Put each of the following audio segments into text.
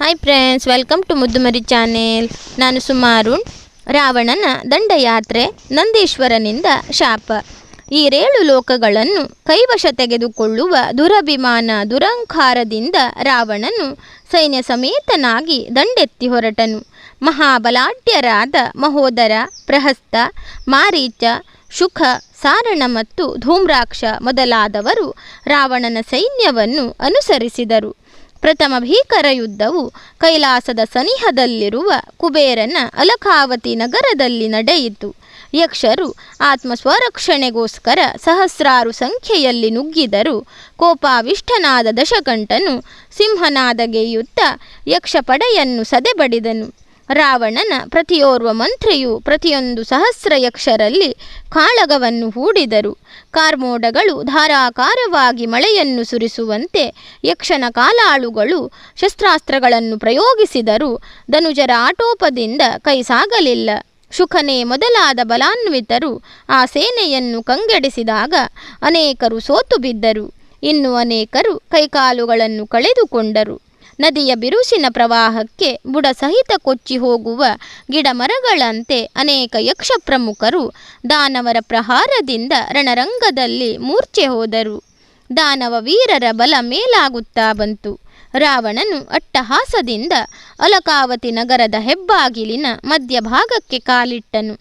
Hi friends, welcome to Muddumari channel. ನಾನು ಸುಮಾರುಣ್. ರಾವಣನ ದಂಡಯಾತ್ರೆ, ನಂದೀಶ್ವರನಿಂದ ಶಾಪ. ಈ 7 ಲೋಕಗಳನ್ನು ಕೈವಶ ತೆಗೆದುಕೊಳ್ಳುವ ದುರಭಿಮಾನ ದುರಂಕಾರದಿಂದ ರಾವಣನು ಸೈನ್ಯ ಸಮೇತನಾಗಿ ದಂಡೆತ್ತಿ ಹೊರಟನು. ಮಹಾಬಲಾಢ್ಯರಾದ ಮಹೋದರ, ಪ್ರಹಸ್ತ, ಮಾರೀಚ, ಶುಕ, ಸಾರಣ ಮತ್ತು ಧೂಮ್ರಾಕ್ಷ ಮೊದಲಾದವರು ರಾವಣನ ಸೈನ್ಯವನ್ನು ಅನುಸರಿಸಿದರು. ಪ್ರಥಮ ಭೀಕರ ಯುದ್ಧವು ಕೈಲಾಸದ ಸನಿಹದಲ್ಲಿರುವ ಕುಬೇರನ ಅಲಕಾವತಿ ನಗರದಲ್ಲಿ ನಡೆಯಿತು. ಯಕ್ಷರು ಆತ್ಮಸ್ವರಕ್ಷಣೆಗೋಸ್ಕರ ಸಹಸ್ರಾರು ಸಂಖ್ಯೆಯಲ್ಲಿ ನುಗ್ಗಿದರು. ಕೋಪಾವಿಷ್ಟನಾದ ದಶಕಂಠನು ಸಿಂಹನಾದಗೆಯುತ್ತಾ ಯಕ್ಷ ಪಡೆಯನ್ನು ಸದೆಬಡಿದನು. ರಾವಣನ ಪ್ರತಿಯೋರ್ವ ಮಂತ್ರಿಯು ಪ್ರತಿಯೊಂದು ಸಹಸ್ರ ಯಕ್ಷರಲ್ಲಿ ಕಾಳಗವನ್ನು ಹೂಡಿದರು. ಕಾರ್ಮೋಡಗಳು ಧಾರಾಕಾರವಾಗಿ ಮಳೆಯನ್ನು ಸುರಿಸುವಂತೆ ಯಕ್ಷನ ಕಾಲಾಳುಗಳು ಶಸ್ತ್ರಾಸ್ತ್ರಗಳನ್ನು ಪ್ರಯೋಗಿಸಿದರೂ ಧನುಜರ ಆಟೋಪದಿಂದ ಕೈ ಸಾಗಲಿಲ್ಲ. ಶುಕನೇ ಮೊದಲಾದ ಬಲಾನ್ವಿತರು ಆ ಸೇನೆಯನ್ನು ಕಂಗೆಡಿಸಿದಾಗ ಅನೇಕರು ಸೋತು ಬಿದ್ದರು. ಇನ್ನು ಅನೇಕರು ಕೈಕಾಲುಗಳನ್ನು ಕಳೆದುಕೊಂಡರು. ನದಿಯ ಬಿರುಸಿನ ಪ್ರವಾಹಕ್ಕೆ ಬುಡ ಸಹಿತ ಕೊಚ್ಚಿ ಹೋಗುವ ಗಿಡಮರಗಳಂತೆ ಅನೇಕ ಯಕ್ಷ ಪ್ರಮುಖರು ದಾನವರ ಪ್ರಹಾರದಿಂದ ರಣರಂಗದಲ್ಲಿ ಮೂರ್ಛೆ ಹೋದರು. ದಾನವ ವೀರರ ಬಲ ಮೇಲಾಗುತ್ತಾ ಬಂತು. ರಾವಣನು ಅಟ್ಟಹಾಸದಿಂದ ಅಲಕಾವತಿ ನಗರದ ಹೆಬ್ಬಾಗಿಲಿನ ಮಧ್ಯಭಾಗಕ್ಕೆ ಕಾಲಿಟ್ಟನು.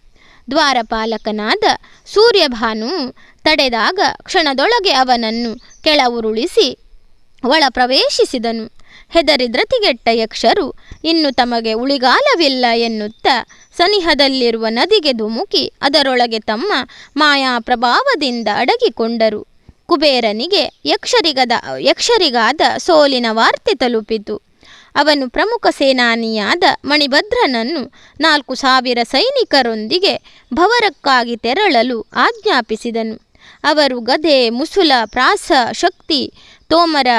ದ್ವಾರಪಾಲಕನಾದ ಸೂರ್ಯಭಾನುವು ತಡೆದಾಗ ಕ್ಷಣದೊಳಗೆ ಅವನನ್ನು ಕೆಳವುರುಳಿಸಿ ಒಳ ಪ್ರವೇಶಿಸಿದನು. ಹೆದರಿ ಧೃತಿಗೆಟ್ಟ ಯಕ್ಷರು ಇನ್ನು ತಮಗೆ ಉಳಿಗಾಲವಿಲ್ಲ ಎನ್ನುತ್ತಾ ಸನಿಹದಲ್ಲಿರುವ ನದಿಗೆ ಧುಮುಕಿ ಅದರೊಳಗೆ ತಮ್ಮ ಮಾಯಾ ಪ್ರಭಾವದಿಂದ ಅಡಗಿಕೊಂಡರು. ಕುಬೇರನಿಗೆ ಯಕ್ಷರಿಗಾದ ಸೋಲಿನ ವಾರ್ತೆ ತಲುಪಿತು. ಅವನು ಪ್ರಮುಖ ಸೇನಾನಿಯಾದ ಮಣಿಭದ್ರನನ್ನು 4,000 ಸೈನಿಕರೊಂದಿಗೆ ಭವರಕ್ಕಾಗಿ ತೆರಳಲು ಆಜ್ಞಾಪಿಸಿದನು. ಅವರು ಗದೆ, ಮುಸುಲ, ಪ್ರಾಸ, ಶಕ್ತಿ, ತೋಮರ,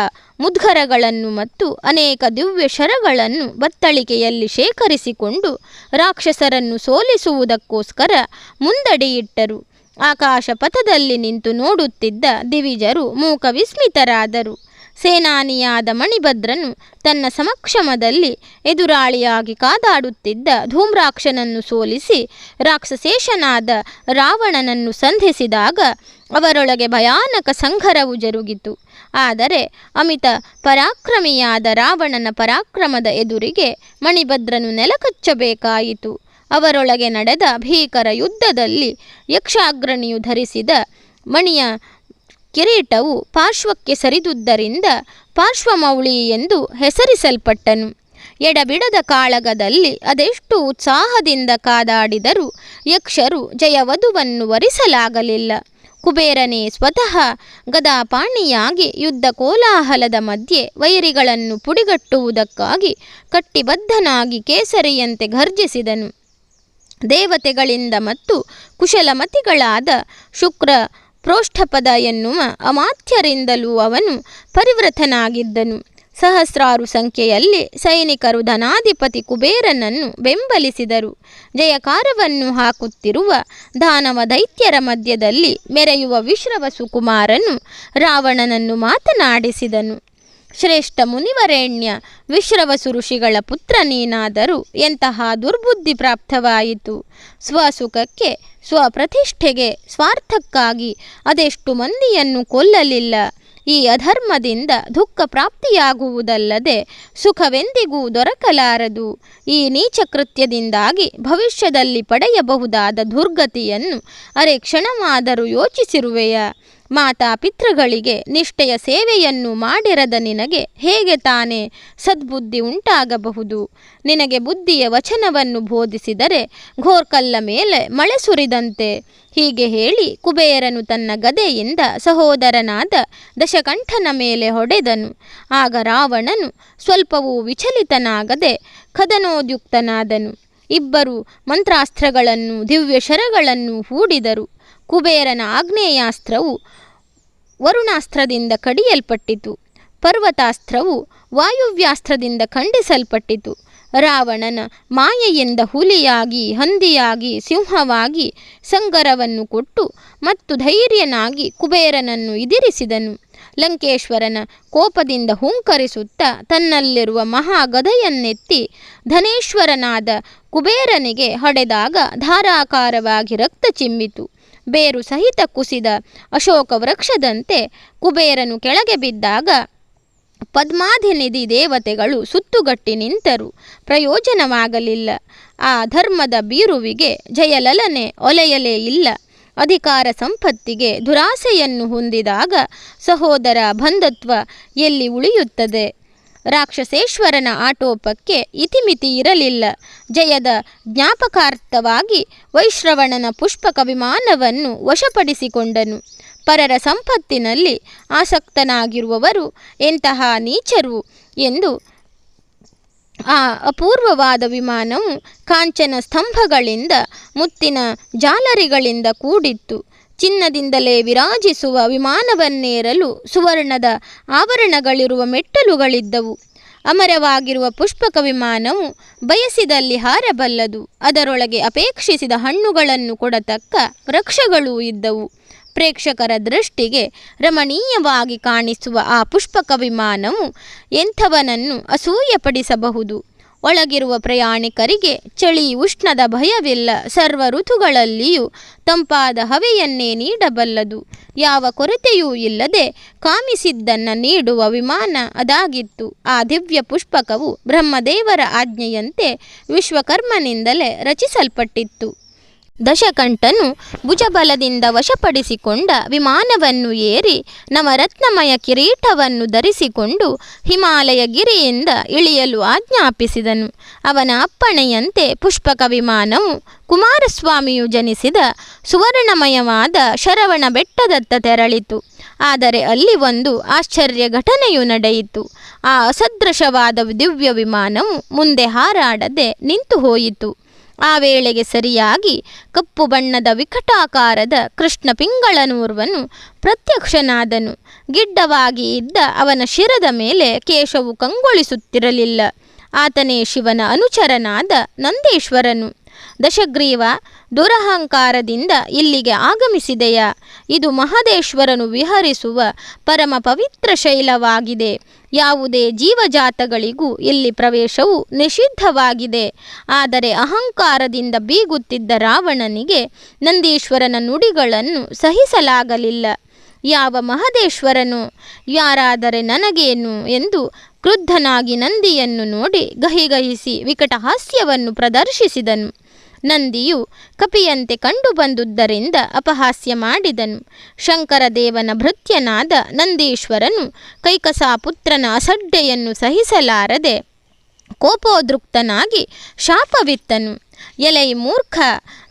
ಮುದ್ಗರಗಳನ್ನು ಮತ್ತು ಅನೇಕ ದಿವ್ಯ ಶರಗಳನ್ನು ಬತ್ತಳಿಕೆಯಲ್ಲಿ ಶೇಖರಿಸಿಕೊಂಡು ರಾಕ್ಷಸರನ್ನು ಸೋಲಿಸುವುದಕ್ಕೋಸ್ಕರ ಮುಂದಡಿಯಿಟ್ಟರು. ಆಕಾಶ ಪಥದಲ್ಲಿ ನಿಂತು ನೋಡುತ್ತಿದ್ದ ದಿವಿಜರು ಮೂಕ ವಿಸ್ಮಿತರಾದರು. ಸೇನಾನಿಯಾದ ಮಣಿಭದ್ರನು ತನ್ನ ಸಮಕ್ಷಮದಲ್ಲಿ ಎದುರಾಳಿಯಾಗಿ ಕಾದಾಡುತ್ತಿದ್ದ ಧೂಮ್ರಾಕ್ಷನನ್ನು ಸೋಲಿಸಿ ರಾಕ್ಷಸೇಶನಾದ ರಾವಣನನ್ನು ಸಂಧಿಸಿದಾಗ ಅವರೊಳಗೆ ಭಯಾನಕ ಸಂಘರವು ಜರುಗಿತು. ಆದರೆ ಅಮಿತ ಪರಾಕ್ರಮಿಯಾದ ರಾವಣನ ಪರಾಕ್ರಮದ ಎದುರಿಗೆ ಮಣಿಭದ್ರನು ನೆಲಕಚ್ಚಬೇಕಾಯಿತು. ಅವರೊಳಗೆ ನಡೆದ ಭೀಕರ ಯುದ್ಧದಲ್ಲಿ ಯಕ್ಷಾಗ್ರಣಿಯು ಧರಿಸಿದ ಮಣಿಯ ಕಿರೀಟವು ಪಾರ್ಶ್ವಕ್ಕೆ ಸರಿದುದರಿಂದ ಪಾರ್ಶ್ವಮೌಳಿ ಎಂದು ಹೆಸರಿಸಲ್ಪಟ್ಟನು. ಎಡಬಿಡದ ಕಾಳಗದಲ್ಲಿ ಅದೆಷ್ಟು ಉತ್ಸಾಹದಿಂದ ಕಾದಾಡಿದರೂ ಯಕ್ಷರು ಜಯವಧುವನ್ನು ವರಿಸಲಾಗಲಿಲ್ಲ. ಕುಬೇರನೇ ಸ್ವತಃ ಗದಾಪಾಣಿಯಾಗಿ ಯುದ್ಧ ಕೋಲಾಹಲದ ಮಧ್ಯೆ ವೈರಿಗಳನ್ನು ಪುಡಿಗಟ್ಟುವುದಕ್ಕಾಗಿ ಕಟ್ಟಿಬದ್ಧನಾಗಿ ಕೇಸರಿಯಂತೆ ಘರ್ಜಿಸಿದನು. ದೇವತೆಗಳಿಂದ ಮತ್ತು ಕುಶಲಮತಿಗಳಾದ ಶುಕ್ರ, ಪ್ರೋಷ್ಠಪದ ಎನ್ನುವ ಅಮಾತ್ಯರಿಂದಲೂ ಅವನು ಪರಿವೃತನಾಗಿದ್ದನು. ಸಹಸ್ರಾರು ಸಂಖ್ಯೆಯಲ್ಲಿ ಸೈನಿಕರು ಧನಾಧಿಪತಿ ಕುಬೇರನನ್ನು ಬೆಂಬಲಿಸಿದರು. ಜಯಕಾರವನ್ನು ಹಾಕುತ್ತಿರುವ ದಾನವ ದೈತ್ಯರ ಮಧ್ಯದಲ್ಲಿ ಮೆರೆಯುವ ವಿಶ್ರವಸು ಕುಮಾರನು ರಾವಣನನ್ನು ಮಾತನಾಡಿಸಿದನು. ಶ್ರೇಷ್ಠ ಮುನಿವರೇಣ್ಯ, ವಿಶ್ರವಸು ಋಷಿಗಳ ಪುತ್ರ ನೀನಾದರೂ ಎಂತಹ ದುರ್ಬುದ್ಧಿ ಪ್ರಾಪ್ತವಾಯಿತು. ಸ್ವಸುಖಕ್ಕೆ, ಸ್ವಪ್ರತಿಷ್ಠೆಗೆ, ಸ್ವಾರ್ಥಕ್ಕಾಗಿ ಅದೆಷ್ಟು ಮಂದಿಯನ್ನು ಕೊಲ್ಲಲಿಲ್ಲ. ಈ ಅಧರ್ಮದಿಂದ ದುಃಖ ಪ್ರಾಪ್ತಿಯಾಗುವುದಲ್ಲದೆ ಸುಖವೆಂದಿಗೂ ದೊರಕಲಾರದು. ಈ ನೀಚ ಕೃತ್ಯದಿಂದಾಗಿ ಭವಿಷ್ಯದಲ್ಲಿ ಪಡೆಯಬಹುದಾದ ದುರ್ಗತಿಯನ್ನು ಅರೆ ಕ್ಷಣವಾದರೂ ಯೋಚಿಸಿರುವೆಯ? ಮಾತಾಪಿತೃಗಳಿಗೆ ನಿಷ್ಠೆಯ ಸೇವೆಯನ್ನು ಮಾಡಿರದ ನಿನಗೆ ಹೇಗೆ ತಾನೇ ಸದ್ಬುದ್ಧಿ ಉಂಟಾಗಬಹುದು? ನಿನಗೆ ಬುದ್ಧಿಯ ವಚನವನ್ನು ಬೋಧಿಸಿದರೆ ಘೋರ್ಕಲ್ಲ ಮೇಲೆ ಮಳೆ ಸುರಿದಂತೆ. ಹೀಗೆ ಹೇಳಿ ಕುಬೇರನು ತನ್ನ ಗದೆಯಿಂದ ಸಹೋದರನಾದ ದಶಕಂಠನ ಮೇಲೆ ಹೊಡೆದನು. ಆಗ ರಾವಣನು ಸ್ವಲ್ಪವೂ ವಿಚಲಿತನಾಗದೆ ಕದನೋದ್ಯುಕ್ತನಾದನು. ಇಬ್ಬರು ಮಂತ್ರಾಸ್ತ್ರಗಳನ್ನು ದಿವ್ಯ ಶರಗಳನ್ನು ಹೂಡಿದರು. ಕುಬೇರನ ಆಗ್ನೇಯಾಸ್ತ್ರವು ವರುಣಾಸ್ತ್ರದಿಂದ ಕಡಿಯಲ್ಪಟ್ಟಿತು. ಪರ್ವತಾಸ್ತ್ರವು ವಾಯುವ್ಯಾಸ್ತ್ರದಿಂದ ಖಂಡಿಸಲ್ಪಟ್ಟಿತು. ರಾವಣನ ಮಾಯೆಯಿಂದ ಹುಲಿಯಾಗಿ, ಹಂದಿಯಾಗಿ, ಸಿಂಹವಾಗಿ ಸಂಗರವನ್ನು ಕೊಟ್ಟು ಮತ್ತು ಧೈರ್ಯನಾಗಿ ಕುಬೇರನನ್ನು ಎದುರಿಸಿದನು. ಲಂಕೇಶ್ವರನ ಕೋಪದಿಂದ ಹುಂಕರಿಸುತ್ತಾ ತನ್ನಲ್ಲಿರುವ ಮಹಾಗದೆಯನ್ನೆತ್ತಿ ಧನೇಶ್ವರನಾದ ಕುಬೇರನಿಗೆ ಹೊಡೆದಾಗ ಧಾರಾಕಾರವಾಗಿ ರಕ್ತ ಚಿಮ್ಮಿತು. ಬೇರು ಸಹಿತ ಕುಸಿದ ಅಶೋಕ ವೃಕ್ಷದಂತೆ ಕುಬೇರನು ಕೆಳಗೆ ಬಿದ್ದಾಗ ಪದ್ಮಾಧಿನಿಧಿ ದೇವತೆಗಳು ಸುತ್ತುಗಟ್ಟಿ ನಿಂತರು. ಪ್ರಯೋಜನವಾಗಲಿಲ್ಲ. ಆ ಧರ್ಮದ ಬೀರುವಿಗೆ ಜಯಲಲನೆ ಒಲೆಯಲೇ ಇಲ್ಲ. ಅಧಿಕಾರ ಸಂಪತ್ತಿಗೆ ದುರಾಸೆಯನ್ನು ಹೊಂದಿದಾಗ ಸಹೋದರ ಬಂಧುತ್ವ ಎಲ್ಲಿ ಉಳಿಯುತ್ತದೆ? ರಾಕ್ಷಸೇಶ್ವರನ ಆಟೋಪಕ್ಕೆ ಇತಿಮಿತಿ ಇರಲಿಲ್ಲ. ಜಯದ ಜ್ಞಾಪಕಾರ್ಥವಾಗಿ ವೈಶ್ರವಣನ ಪುಷ್ಪಕ ವಿಮಾನವನ್ನು ವಶಪಡಿಸಿಕೊಂಡನು. ಪರರ ಸಂಪತ್ತಿನಲ್ಲಿ ಆಸಕ್ತನಾಗಿರುವವರು ಎಂತಹ ನೀಚರು ಎಂದು ಆ ಅಪೂರ್ವವಾದ ವಿಮಾನವು ಕಾಂಚನ ಸ್ತಂಭಗಳಿಂದ, ಮುತ್ತಿನ ಜಾಲರಿಗಳಿಂದ ಕೂಡಿತ್ತು. ಚಿನ್ನದಿಂದಲೇ ವಿರಾಜಿಸುವ ವಿಮಾನವನ್ನೇರಲು ಸುವರ್ಣದ ಆವರಣಗಳಿರುವ ಮೆಟ್ಟಲುಗಳಿದ್ದವು. ಅಮರವಾಗಿರುವ ಪುಷ್ಪಕ ವಿಮಾನವು ಬಯಸಿದಲ್ಲಿ ಹಾರಬಲ್ಲದು. ಅದರೊಳಗೆ ಅಪೇಕ್ಷಿಸಿದ ಹಣ್ಣುಗಳನ್ನು ಕೊಡತಕ್ಕ ವೃಕ್ಷಗಳೂ ಇದ್ದವು. ಪ್ರೇಕ್ಷಕರ ದೃಷ್ಟಿಗೆ ರಮಣೀಯವಾಗಿ ಕಾಣಿಸುವ ಆ ಪುಷ್ಪಕ ವಿಮಾನವು ಎಂಥವನನ್ನು ಅಸೂಯೆಪಡಿಸಬಹುದು? ಒಳಗಿರುವ ಪ್ರಯಾಣಿಕರಿಗೆ ಚಳಿ ಉಷ್ಣದ ಭಯವಿಲ್ಲ. ಸರ್ವ ಋತುಗಳಲ್ಲಿಯೂ ತಂಪಾದ ಹವೆಯನ್ನೇ ನೀಡಬಲ್ಲದು. ಯಾವ ಕೊರತೆಯೂ ಇಲ್ಲದೆ ಕಾಮಿಸಿದ್ದನ್ನು ನೀಡುವ ವಿಮಾನ ಅದಾಗಿತ್ತು. ಆ ದಿವ್ಯ ಪುಷ್ಪಕವು ಬ್ರಹ್ಮದೇವರ ಆಜ್ಞೆಯಂತೆ ವಿಶ್ವಕರ್ಮನಿಂದಲೇ ರಚಿಸಲ್ಪಟ್ಟಿತ್ತು. ದಶಕಂಠನು ಭುಜಬಲದಿಂದ ವಶಪಡಿಸಿಕೊಂಡ ವಿಮಾನವನ್ನು ಏರಿ ನವರತ್ನಮಯ ಕಿರೀಟವನ್ನು ಧರಿಸಿಕೊಂಡು ಹಿಮಾಲಯ ಗಿರಿಯಿಂದ ಇಳಿಯಲು ಆಜ್ಞಾಪಿಸಿದನು. ಅವನ ಅಪ್ಪಣೆಯಂತೆ ಪುಷ್ಪಕ ವಿಮಾನವು ಕುಮಾರಸ್ವಾಮಿಯು ಜನಿಸಿದ ಸುವರ್ಣಮಯವಾದ ಶರವಣ ಬೆಟ್ಟದತ್ತ ತೆರಳಿತು. ಆದರೆ ಅಲ್ಲಿ ಒಂದು ಆಶ್ಚರ್ಯ ಘಟನೆಯು ನಡೆಯಿತು. ಆ ಅಸದೃಶವಾದ ದಿವ್ಯ ವಿಮಾನವು ಮುಂದೆ ಹಾರಾಡದೆ ನಿಂತು ಹೋಯಿತು. ಆ ವೇಳೆಗೆ ಸರಿಯಾಗಿ ಕಪ್ಪು ಬಣ್ಣದ ವಿಕಟಾಕಾರದ ಕೃಷ್ಣ ಪಿಂಗಳನೋರ್ವನು ಪ್ರತ್ಯಕ್ಷನಾದನು. ಗಿಡ್ಡವಾಗಿ ಇದ್ದ ಅವನ ಶಿರದ ಮೇಲೆ ಕೇಶವು ಕಂಗೊಳಿಸುತ್ತಿರಲಿಲ್ಲ. ಆತನೇ ಶಿವನ ಅನುಚರನಾದ ನಂದೀಶ್ವರನು. ದಶಗ್ರೀವ, ದುರಹಂಕಾರದಿಂದ ಇಲ್ಲಿಗೆ ಆಗಮಿಸಿದೆಯಾ? ಇದು ಮಹದೇಶ್ವರನು ವಿಹರಿಸುವ ಪರಮ ಪವಿತ್ರ ಶೈಲವಾಗಿದೆ. ಯಾವುದೇ ಜೀವಜಾತಗಳಿಗೂ ಇಲ್ಲಿ ಪ್ರವೇಶವು ನಿಷಿದ್ಧವಾಗಿದೆ. ಆದರೆ ಅಹಂಕಾರದಿಂದ ಬೀಗುತ್ತಿದ್ದ ರಾವಣನಿಗೆ ನಂದೀಶ್ವರನ ನುಡಿಗಳನ್ನು ಸಹಿಸಲಾಗಲಿಲ್ಲ. ಯಾವ ಮಹದೇಶ್ವರನು? ಯಾರಾದರೆ ನನಗೇನು ಎಂದು ಕ್ರುದ್ಧನಾಗಿ ನಂದಿಯನ್ನು ನೋಡಿ ಗಹಿಗಹಿಸಿ ವಿಕಟಹಾಸ್ಯವನ್ನು ಪ್ರದರ್ಶಿಸಿದನು. ನಂದಿಯು ಕಪಿಯಂತೆ ಕಂಡುಬಂದುದರಿಂದ ಅಪಹಾಸ್ಯ ಮಾಡಿದನು. ಶಂಕರದೇವನ ಭೃತ್ಯನಾದ ನಂದೀಶ್ವರನು ಕೈಕಸಾಪುತ್ರನ ಅಸಡ್ಡೆಯನ್ನು ಸಹಿಸಲಾರದೆ ಕೋಪೋದ್ರುಕ್ತನಾಗಿ ಶಾಪವಿತ್ತನು. ಎಲೈ ಮೂರ್ಖ,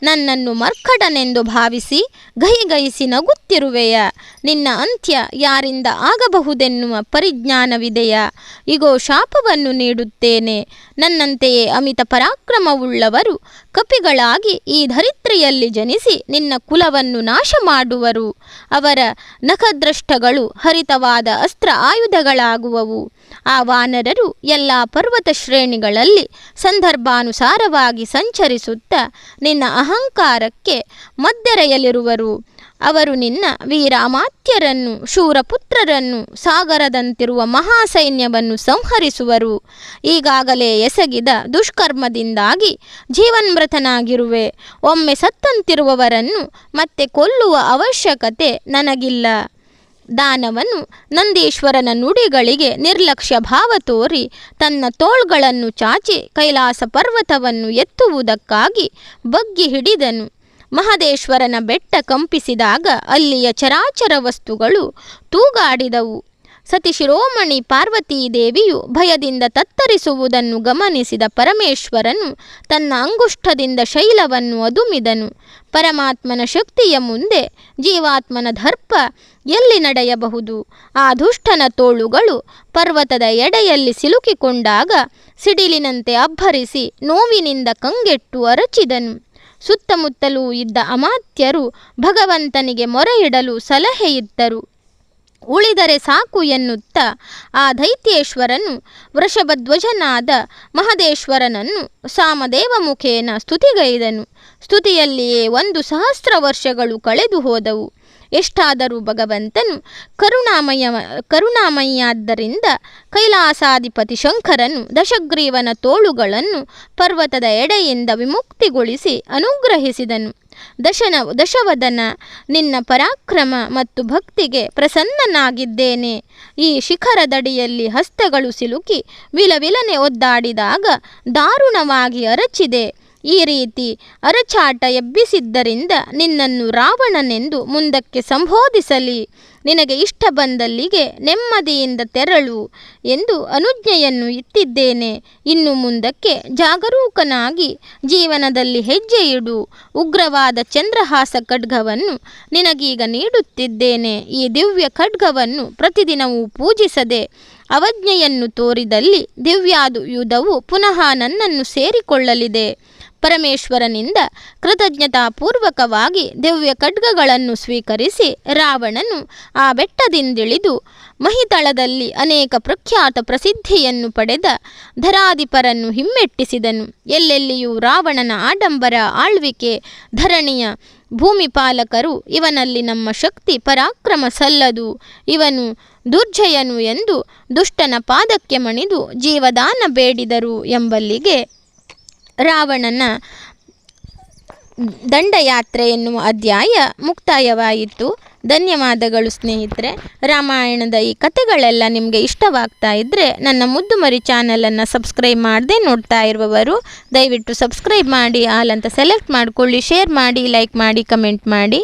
ನನ್ನನ್ನು ಮರ್ಕಡನೆಂದು ಭಾವಿಸಿ ಗಹಿಗಹಿಸಿ ನಗುತ್ತಿರುವೆಯ? ನಿನ್ನ ಅಂತ್ಯ ಯಾರಿಂದ ಆಗಬಹುದೆನ್ನುವ ಪರಿಜ್ಞಾನವಿದೆಯಾ? ಇಗೋ ಶಾಪವನ್ನು ನೀಡುತ್ತೇನೆ. ನನ್ನಂತೆಯೇ ಅಮಿತ ಪರಾಕ್ರಮವುಳ್ಳವರು ಕಪಿಗಳಾಗಿ ಈ ಧರಿತ್ರಿಯಲ್ಲಿ ಜನಿಸಿ ನಿನ್ನ ಕುಲವನ್ನು ನಾಶ ಮಾಡುವರು. ಅವರ ನಖದ್ರಷ್ಟಗಳು ಹರಿತವಾದ ಅಸ್ತ್ರ ಆಯುಧಗಳಾಗುವವು. ಆ ವಾನರರು ಎಲ್ಲ ಪರ್ವತ ಶ್ರೇಣಿಗಳಲ್ಲಿ ಸಂದರ್ಭಾನುಸಾರವಾಗಿ ಸಂಚರಿಸುತ್ತಾ ನಿನ್ನ ಅಹಂಕಾರಕ್ಕೆ ಮದ್ದೆರೆಯಲಿರುವರು. ಅವರು ನಿನ್ನ ವೀರ ಅಮಾತ್ಯರನ್ನು, ಶೂರಪುತ್ರರನ್ನು, ಸಾಗರದಂತಿರುವ ಮಹಾಸೈನ್ಯವನ್ನು ಸಂಹರಿಸುವರು. ಈಗಾಗಲೇ ಎಸಗಿದ ದುಷ್ಕರ್ಮದಿಂದಾಗಿ ಜೀವನ್ಮೃತನಾಗಿರುವೆ. ಒಮ್ಮೆ ಸತ್ತಂತಿರುವವರನ್ನು ಮತ್ತೆ ಕೊಲ್ಲುವ ಅವಶ್ಯಕತೆ ನನಗಿಲ್ಲ. ದಾನವನು ನಂದೀಶ್ವರನ ನುಡಿಗಳಿಗೆ ನಿರ್ಲಕ್ಷ್ಯ ಭಾವ ತೋರಿ ತನ್ನ ತೋಳ್ಗಳನ್ನು ಚಾಚಿ ಕೈಲಾಸ ಪರ್ವತವನ್ನು ಎತ್ತುವುದಕ್ಕಾಗಿ ಬಗ್ಗಿ ಹಿಡಿದನು. ಮಹದೇಶ್ವರನ ಬೆಟ್ಟ ಕಂಪಿಸಿದಾಗ ಅಲ್ಲಿಯ ಚರಾಚರ ವಸ್ತುಗಳು ತೂಗಾಡಿದವು. ಸತಿಶಿರೋಮಣಿ ಪಾರ್ವತೀದೇವಿಯು ಭಯದಿಂದ ತತ್ತರಿಸುವುದನ್ನು ಗಮನಿಸಿದ ಪರಮೇಶ್ವರನು ತನ್ನ ಅಂಗುಷ್ಠದಿಂದ ಶೈಲವನ್ನು ಅದುಮಿದನು. ಪರಮಾತ್ಮನ ಶಕ್ತಿಯ ಮುಂದೆ ಜೀವಾತ್ಮನ ದರ್ಪ ಎಲ್ಲಿ ನಡೆಯಬಹುದು? ಆ ದುಷ್ಟನ ತೋಳುಗಳು ಪರ್ವತದ ಎಡೆಯಲ್ಲಿ ಸಿಲುಕಿಕೊಂಡಾಗ ಸಿಡಿಲಿನಂತೆ ಅಬ್ಬರಿಸಿ ನೋವಿನಿಂದ ಕಂಗೆಟ್ಟು ಅರಚಿದನು. ಸುತ್ತಮುತ್ತಲೂ ಇದ್ದ ಅಮಾತ್ಯರು ಭಗವಂತನಿಗೆ ಮೊರೆಯಿಡಲು ಸಲಹೆಯಿತ್ತರು. ಉಳಿದರೆ ಸಾಕು ಎನ್ನುತ್ತಾ ಆ ದೈತ್ಯೇಶ್ವರನು ವೃಷಭಧ್ವಜನಾದ ಮಹದೇಶ್ವರನನ್ನು ಸಾಮದೇವ ಮುಖೇನ ಸ್ತುತಿಗೈದನು. ಸ್ತುತಿಯಲ್ಲಿಯೇ 1,000 ವರ್ಷಗಳು ಕಳೆದು ಹೋದವು. ಎಷ್ಟಾದರೂ ಭಗವಂತನು ಕರುಣಾಮಯಿಯಾದ್ದರಿಂದ ಕೈಲಾಸಾಧಿಪತಿ ಶಂಕರನು ದಶಗ್ರೀವನ ತೋಳುಗಳನ್ನು ಪರ್ವತದ ಎಡೆಯಿಂದ ವಿಮುಕ್ತಿಗೊಳಿಸಿ ಅನುಗ್ರಹಿಸಿದನು. ದಶವದನ, ನಿನ್ನ ಪರಾಕ್ರಮ ಮತ್ತು ಭಕ್ತಿಗೆ ಪ್ರಸನ್ನನಾಗಿದ್ದೇನೆ. ಈ ಶಿಖರದಡಿಯಲ್ಲಿ ಹಸ್ತಗಳು ಸಿಲುಕಿ ವಿಲವಿಲನೆ ಒದ್ದಾಡಿದಾಗ ದಾರುಣವಾಗಿ ಅರಚಿದೆ. ಈ ರೀತಿ ಅರಚಾಟ ಎಬ್ಬಿಸಿದ್ದರಿಂದ ನಿನ್ನನ್ನು ರಾವಣನೆಂದು ಮುಂದಕ್ಕೆ ಸಂಬೋಧಿಸಲಿ. ನಿನಗೆ ಇಷ್ಟ ಬಂದಲ್ಲಿಗೆ ನೆಮ್ಮದಿಯಿಂದ ತೆರಳು ಎಂದು ಅನುಜ್ಞೆಯನ್ನು ಇತ್ತಿದ್ದೇನೆ. ಇನ್ನು ಮುಂದಕ್ಕೆ ಜಾಗರೂಕನಾಗಿ ಜೀವನದಲ್ಲಿ ಹೆಜ್ಜೆ ಇಡು. ಉಗ್ರವಾದ ಚಂದ್ರಹಾಸ ಖಡ್ಗವನ್ನು ನಿನಗೀಗ ನೀಡುತ್ತಿದ್ದೇನೆ. ಈ ದಿವ್ಯ ಖಡ್ಗವನ್ನು ಪ್ರತಿದಿನವೂ ಪೂಜಿಸದೆ ಅವಜ್ಞೆಯನ್ನು ತೋರಿದಲ್ಲಿ ದಿವ್ಯಾಯುಧವು ಪುನಃ ನನ್ನನ್ನು ಸೇರಿಕೊಳ್ಳಲಿದೆ. ಪರಮೇಶ್ವರನಿಂದ ಕೃತಜ್ಞತಾಪೂರ್ವಕವಾಗಿ ದಿವ್ಯ ಖಡ್ಗಗಳನ್ನು ಸ್ವೀಕರಿಸಿ ರಾವಣನು ಆ ಬೆಟ್ಟದಿಂದಿಳಿದು ಮಹಿತಳದಲ್ಲಿ ಅನೇಕ ಪ್ರಖ್ಯಾತ ಪ್ರಸಿದ್ಧಿಯನ್ನು ಪಡೆದ ಧರಾಧಿಪರನ್ನು ಹಿಮ್ಮೆಟ್ಟಿಸಿದನು. ಎಲ್ಲೆಲ್ಲಿಯೂ ರಾವಣನ ಆಡಂಬರ ಆಳ್ವಿಕೆ, ಧರಣಿಯ ಭೂಮಿಪಾಲಕರು ಇವನಲ್ಲಿ ನಮ್ಮ ಶಕ್ತಿ ಪರಾಕ್ರಮ ಸಲ್ಲದು, ಇವನು ದುರ್ಜಯನು ಎಂದು ದುಷ್ಟನ ಪಾದಕ್ಕೆ ಮಣಿದು ಜೀವದಾನ ಬೇಡಿದರು ಎಂಬಲ್ಲಿಗೆ ರಾವಣನ ದಂಡಯಾತ್ರೆ ಎನ್ನುವ ಅಧ್ಯಾಯ ಮುಕ್ತಾಯವಾಯಿತು. ಧನ್ಯವಾದಗಳು ಸ್ನೇಹಿತರೆ. ರಾಮಾಯಣದ ಈ ಕಥೆಗಳೆಲ್ಲ ನಿಮಗೆ ಇಷ್ಟವಾಗ್ತಾ ಇದ್ದರೆ ನನ್ನ ಮುದ್ದುಮರಿ ಚಾನಲನ್ನು ಸಬ್ಸ್ಕ್ರೈಬ್ ಮಾಡದೆ ನೋಡ್ತಾ ಇರುವವರು ದಯವಿಟ್ಟು ಸಬ್ಸ್ಕ್ರೈಬ್ ಮಾಡಿ, ಆಲ್ ಅಂತ ಸೆಲೆಕ್ಟ್ ಮಾಡಿಕೊಳ್ಳಿ, ಶೇರ್ ಮಾಡಿ, ಲೈಕ್ ಮಾಡಿ, ಕಮೆಂಟ್ ಮಾಡಿ.